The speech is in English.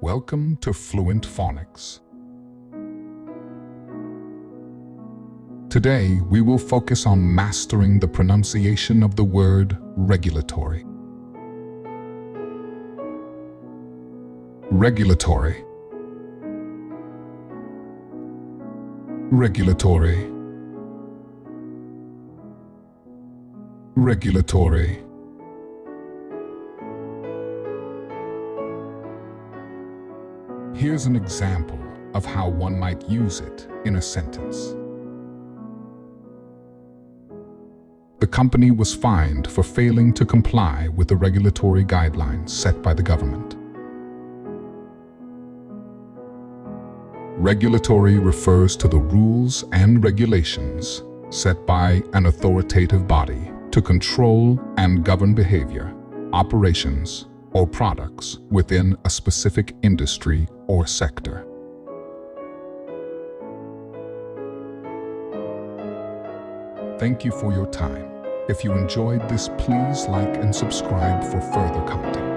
Welcome to Fluent Phonics. Today, we will focus on mastering the pronunciation of the word regulatory. Regulatory. Regulatory. Regulatory. Here's an example of how one might use it in a sentence. The company was fined for failing to comply with the regulatory guidelines set by the government. Regulatory refers to the rules and regulations set by an authoritative body to control and govern behavior, operations, or products within a specific industry or sector. Thank you for your time. If you enjoyed this, please like and subscribe for further content.